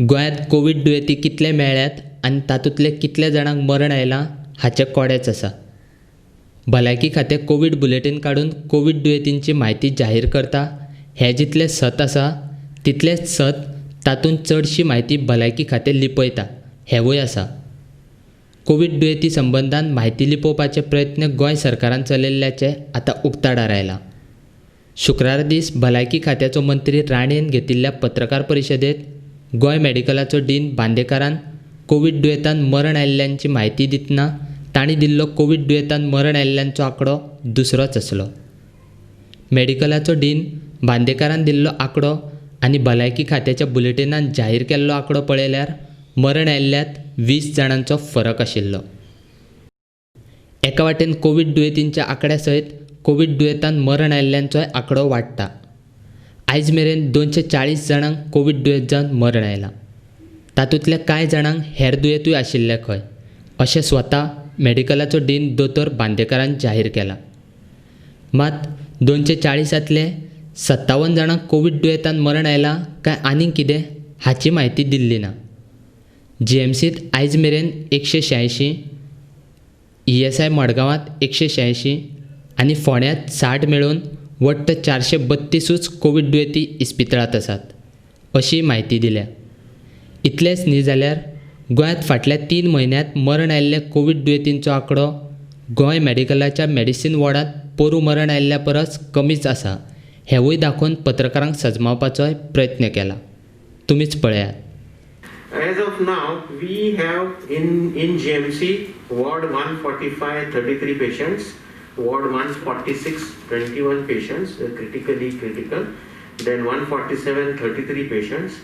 गोंयांत कोवीड दुयेंती कितले मेळ्ळ्यात आनी तातूंतले कितले जाणांक मरण आयलां हाचें कोडेच आसा. भलायकी खातें कोवीड बुलेटीन काडून कोवीड दुयेंतींची म्हायती जाहीर करता हें जितलें सत आसा तितलेंच सत तातूंत चडशी म्हायती भलायकी खातें लिपयता हेंवूय आसा. कोवीड दुयेंती संबंदान म्हायती लिपोवपाचे प्रयत्न गोंय सरकारान चलयल्ल्याचें आतां उक्ताडार आयलां. शुक्रारा दीस भलायकी खात्याचो मंत्री राणेन घेतिल्ल्या पत्रकार परिशदेंत गोंय मॅडिकलाचो डीन बांदेकारान कोवीड दुयेंतान मरण आयिल्ल्यांची म्हायती दितना तांणी दिल्लो कोवीड दुयेंतान मरण आयिल्ल्यांचो आंकडो दुसरोच आसलो. मॅडिकलाचो डीन बांदेकारान दिल्लो आंकडो आनी भलायकी खात्याच्या बुलेटिनान जाहीर केल्लो आंकडो पळयल्यार मरण आयिल्ल्यांत 20 जाणांचो फरक आशिल्लो. एका वाटेन कोवीड दुयेंतींच्या आंकड्या सयत कोवीड दुयेंतान मरण आयिल्ल्यांचोय आंकडो वाडटा. आयज मेरेन 240 जाणांक कोवीड दुयेंत जावन मरण आयलां. तातूंतल्या कांय जाणांक हेर दुयेंतूय आशिल्लें खंय अशें स्वता मॅडिकलाचो डीन दोतोर बांदेकारान जाहीर केलां. मात 240तले 57 जाणांक कोवीड दुयेंतान मरण आयलां काय आनीक कितें हाची म्हायती दिल्ली ना. जीएमसींत आयज मेरेन 186, ESI मडगांवांत 186 आनी फोंड्यांत 60 मेळून वट्ट 432 कोवीड दुयेंती इस्पितळांत आसात अशी म्हायती दिल्या. इतलेंच न्ही जाल्यार गोंयांत फाटल्या 3 म्हयन्यांत मरण आयिल्ले कोवीड दुयेंतींचो आंकडो गोंय मॅडिकलाच्या मेडिसीन वॉर्डांत पोरूं मरण आयिल्ल्या परस कमीच आसा हेंवूय दाखोवन पत्रकारांक सजमावपाचोय प्रयत्न केला. तुमीच पळयात. As of now, we have in GMC Ward 145 33 patients, Ward 146 21 patients, critically critical. Then 147 33 patients,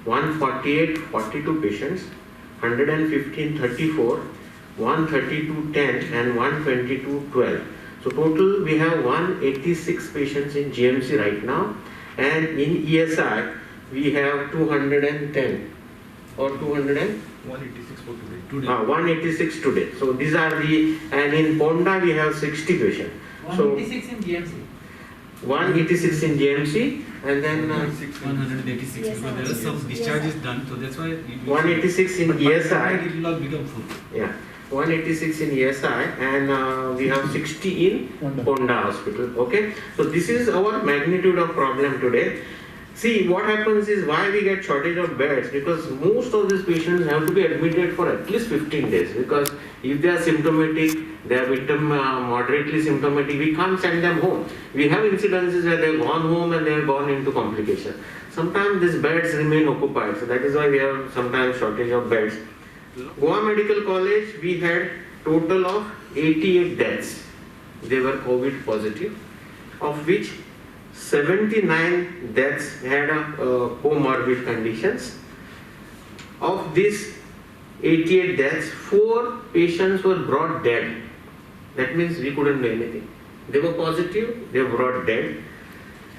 148 42 patients, 115 34, 132 10, and 122 12. So total we have 186 patients in GMC right now, and in ESI we have 210. Or 186 for today. 186 today. So these are the, and in Ponda we have 60 patients. 186 in GMC. 186 in GMC, and then 186 Yes, because there is some discharges done, so that's why 186 in but by ESI. Friday it will all become full. Yeah, 186 in ESI, and we have 60 in Ponda hospital. Okay, so this is our magnitude of problem today. See, what happens is why we get shortage of beds, because most of these patients have to be admitted for at least 15 days, because if they are symptomatic, they are moderately symptomatic, we can't send them home. We have incidences where they have gone home and they have gone into complication. Sometimes these beds remain occupied, so that is why we have sometimes shortage of beds. Goa Medical College, we had total of 88 deaths. They were COVID positive, of which 79 deaths had comorbid conditions. Of these 88 deaths, 4 patients were brought dead. That means we couldn't do anything. They were positive, they were brought dead.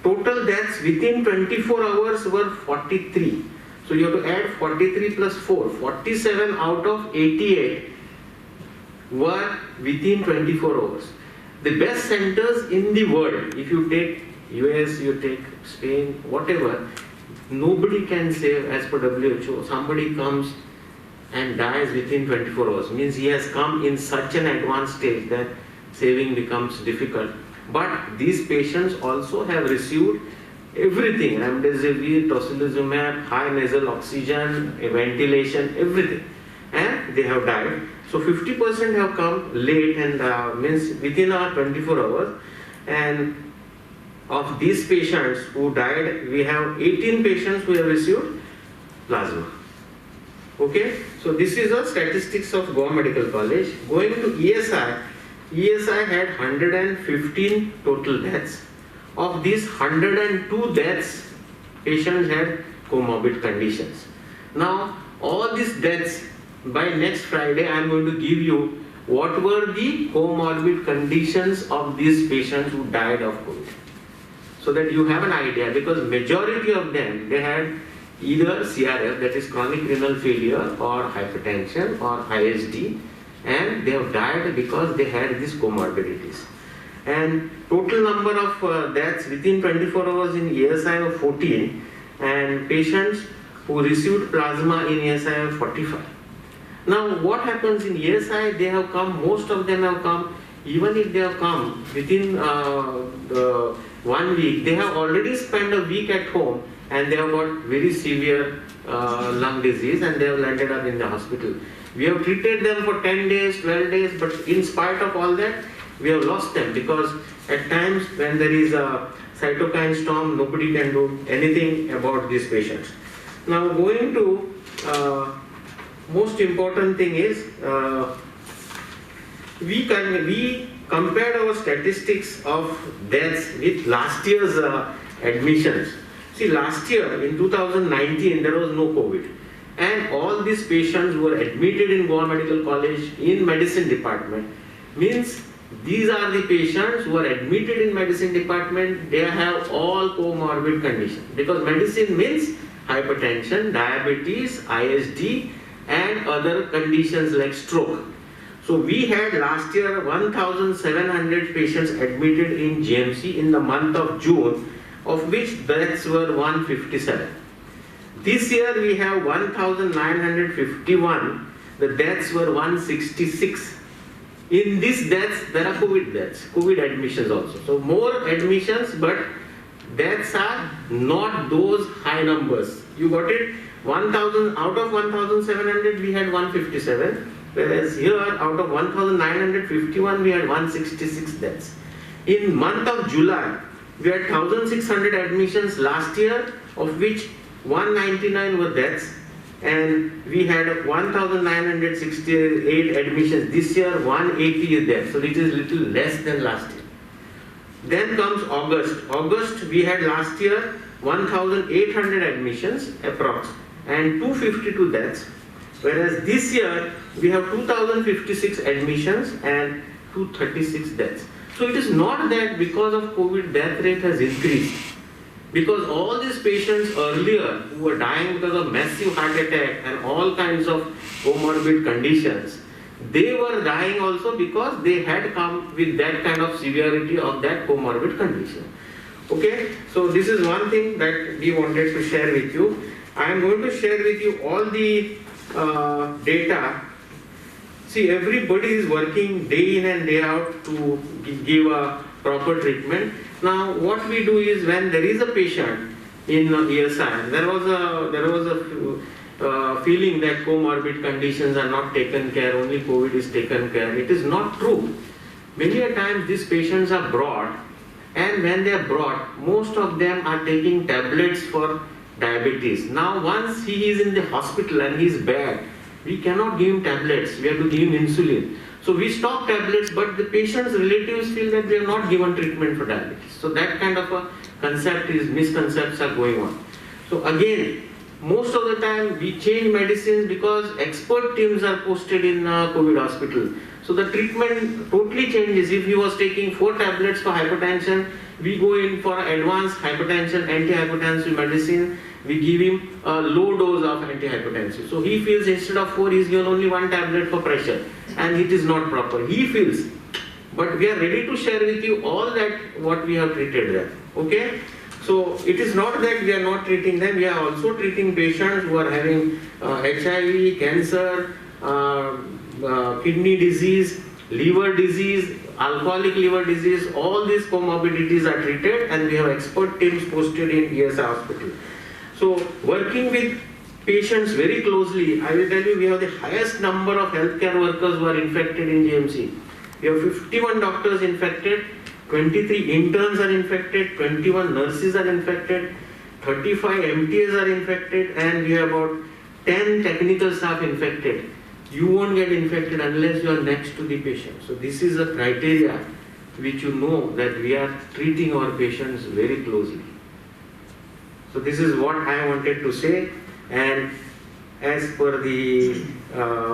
Total deaths within 24 hours were 43. So you have to add 43 plus 4. 47 out of 88 were within 24 hours. The best centers in the world, if you take US, you take Spain, whatever, nobody can save as per WHO. Somebody comes and dies within 24 hours. Means he has come in such an advanced stage that saving becomes difficult. But these patients also have received everything, remdesivir, tocilizumab, high nasal oxygen, ventilation, everything. And they have died. So 50% have come late and means within 24 hours. And of these patients who died, we have 18 patients who have received plasma. Okay, so this is the statistics of Goa Medical College. Going to ESI, ESI had 115 total deaths. Of these 102 deaths, patients had comorbid conditions. Now, all these deaths, by next Friday, I am going to give you what were the comorbid conditions of these patients who died of COVID. So that you have an idea, because majority of them, they had either CRF, that is chronic renal failure, or hypertension, or ISD, and they have died because they had these comorbidities. And total number of deaths within 24 hours in ESI of 14, and patients who received plasma in ESI of 45. Now what happens in ESI, they have come, most of them have come, even if they have come within 1 week, they have already spent a week at home and they have got very severe lung disease and they have landed up in the hospital. We have treated them for 10 days, 12 days, but in spite of all that, we have lost them because at times when there is a cytokine storm, nobody can do anything about these patients. Now going to most important thing is we compared our statistics of deaths with last year's admissions. See, last year in 2019 there was no COVID, and all these patients were admitted in Goa Medical College in medicine department. Means these are the patients who are admitted in medicine department. They have all comorbid conditions because medicine means hypertension, diabetes, ISD, and other conditions like stroke. So we had last year 1,700 patients admitted in GMC in the month of June, of which deaths were 157. This year we have 1,951, the deaths were 166. In these deaths, there are COVID deaths, COVID admissions also. So more admissions, but deaths are not those high numbers. You got it? 1,000 out of 1,700 we had 157, whereas here out of 1,951 we had 166 deaths. In month of July, we had 1,600 admissions last year, of which 199 were deaths, and we had 1,968 admissions. This year 180 is deaths, so it is little less than last year. Then comes August. August we had last year 1,800 admissions approx and 252 deaths, whereas this year we have 2,056 admissions and 236 deaths. So it is not that because of COVID death rate has increased, because all these patients earlier who were dying because of massive heart attack and all kinds of comorbid conditions, they were dying also because they had come with that kind of severity of that comorbid condition. Okay, so this is one thing that we wanted to share with you. I am going to share with you all the data. See, everybody is working day in and day out to give a proper treatment. Now, what we do is when there is a patient in ESI, there was a feeling that comorbid conditions are not taken care, only COVID is taken care. It is not true. Many a times these patients are brought, and when they are brought, most of them are taking tablets for diabetes. Now, once he is in the hospital and he is bad, we cannot give him tablets, we have to give him insulin. So we stop tablets, but the patient's relatives feel that they are not given treatment for diabetes. So that kind of a misconceptions are going on. So again, most of the time we change medicines because expert teams are posted in COVID hospital. So the treatment totally changes. If he was taking 4 tablets for hypertension, we go in for advanced hypertension, antihypertensive medicine. We give him a low dose of antihypertensive. So he feels instead of 4, he is given only 1 tablet for pressure, and it is not proper. He feels. But we are ready to share with you all that what we have treated there. Okay? So it is not that we are not treating them. We are also treating patients who are having HIV, cancer, kidney disease, liver disease, alcoholic liver disease. All these comorbidities are treated, and we have expert teams posted in ESI hospital. So working with patients very closely, I will tell you we have the highest number of healthcare workers who are infected in GMC. We have 51 doctors infected, 23 interns are infected, 21 nurses are infected, 35 MTAs are infected, and we have about 10 technical staff infected. You won't get infected unless you are next to the patient. So this is a criteria which you know that we are treating our patients very closely. So this is what I wanted to say, and as per the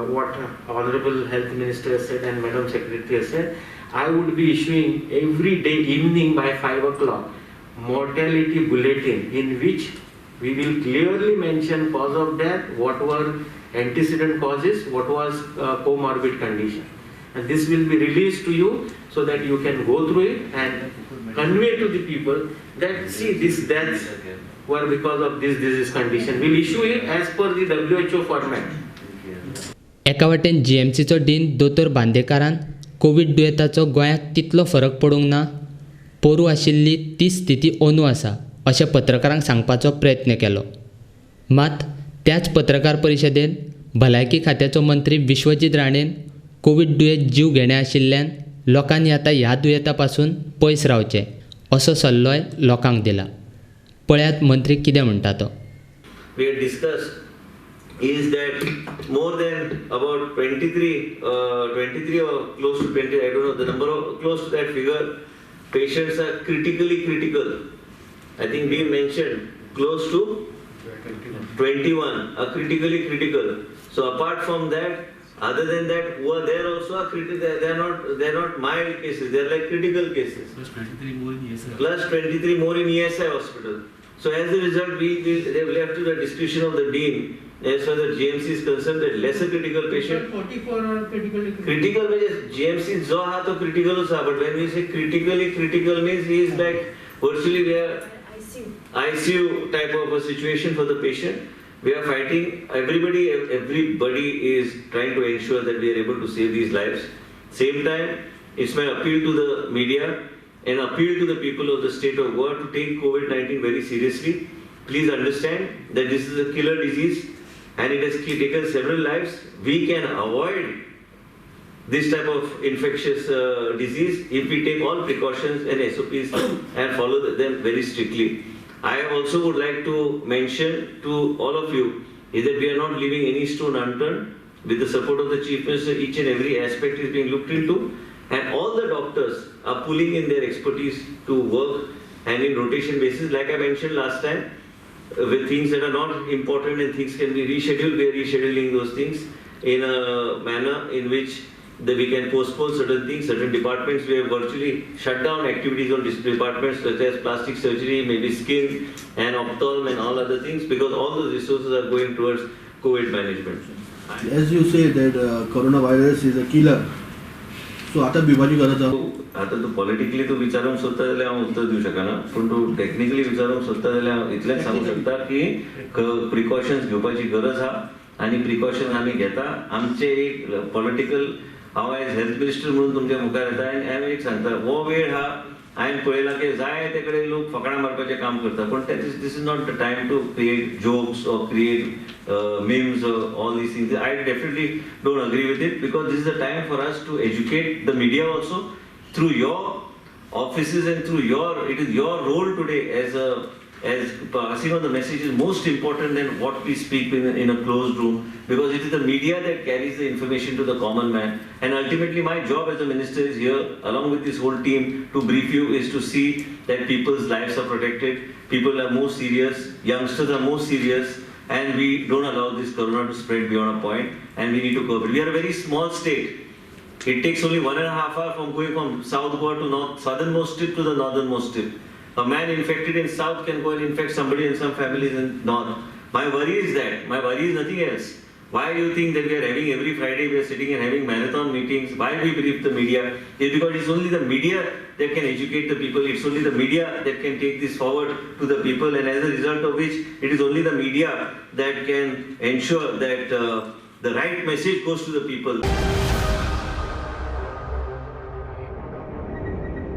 what Honorable Health Minister said and Madam Secretary said, I would be issuing every day evening by 5 o'clock mortality bulletin in which we will clearly mention cause of death, what were antecedent causes, what was comorbid condition. And this will be released to you so that you can go through it and convey to the people that see this deaths were because of this disease condition. We'll issue it as per the WHO format. एका वाटेन GMCचो dean दोतोर बांदेकारान Covid दुयेंताचो गोंयाक तितलो फरक पडूंक ना, पोरूं आशिल्ली ती स्थिती अंदू आसा अशें पत्रकारांक सांगपाचो प्रयत्न केलो. मात त्याच पत्रकार परिशदेन भलायकी खात्याचो मंत्री विश्वजीत राणेन कोवीड दुयेंत जीव घेणे आशिल्ल्यान लोकांनी आतां ह्या दुयेंता पासून पयस रावचें असो सल्लोय लोकांक दिला. पळयात मंत्री कितें म्हणटा तो. We had discussed is that more than about 23 or close to 20, I don't know the number of, close to that figure, patients are critically critical. I think we mentioned close to 21 are critically critical. So apart from that, other than that, who are there also are critical. They are not mild cases. They are like critical cases. Plus 23 more in ESI. Plus 23 more in ESI hospital. So as a result, they have left to the discretion of the dean. As far as GMC is concerned, that lesser critical patient. 44 are critically critical. Critical means GMC zo ha to critical usa. But when we say critically critical means he is like virtually we are ICU type of a situation for the patient. We are fighting. Everybody is trying to ensure that we are able to save these lives. Same time, it's my appeal to the media and appeal to the people of the state of Goa to take COVID-19 very seriously. Please understand that this is a killer disease and it has taken several lives. We can avoid this type of infectious disease if we take all precautions and SOPs and follow them very strictly. I also would like to mention to all of you is that we are not leaving any stone unturned. With the support of the Chief Minister, each and every aspect is being looked into, and all the doctors are pulling in their expertise to work and in rotation basis. Like I mentioned last time, with things that are not important and things can be rescheduled, we are rescheduling those things in a manner in which we can postpone certain things. Certain departments we have virtually shut down activities on departments such as plastic surgery, maybe skin and ophthalm and all other things, because all those resources are going towards COVID management. As you say that coronavirus is a killer, so आता बिमारी करत आहो. आता तू politically तू विचारूंक सोदता जाल्यार हांव उत्तर दिवं शकना, पूण तू टेक्निकली विचारूंक सोदता जाल्यार हांव इतलेंच सांगूंक शकता की प्रिकॉशन्स घेवपाची गरज आहा आनी प्रिकॉशन आमी घेता. आमचे एक पॉलिटिकल हांव एज हेल्थ मिनिस्टर म्हणून तुमच्या मुखार येता आनी हांव एक सांगता, हो वेळ हा हांवें पळयला की जाय ते कडेन लोक फकाणां मारपाचें काम करता, पूण this is not the time to create jokes or create memes or all these things. I definitely don't agree with it, because this is the time for us to educate the media also through your offices and through it is your role today as passing on the message is most important than what we speak in a closed room, because it is the media that carries the information to the common man. And ultimately my job as a minister is here along with this whole team to brief you, is to see that people's lives are protected, people are more serious, youngsters are more serious, and we don't allow this corona to spread beyond a point, and we need to curb it. We are a very small state. It takes only 1.5 hours from going from South Goa to southernmost tip to the northernmost tip. A man infected in South can go and infect somebody in some families in North. My worry is nothing else. Why do you think that we are having every Friday we are sitting and having marathon meetings? Why we brief the media? It's because it's only the media that can educate the people. It's only the media that can take this forward to the people, and as a result of which, it is only the media that can ensure that the right message goes to the people.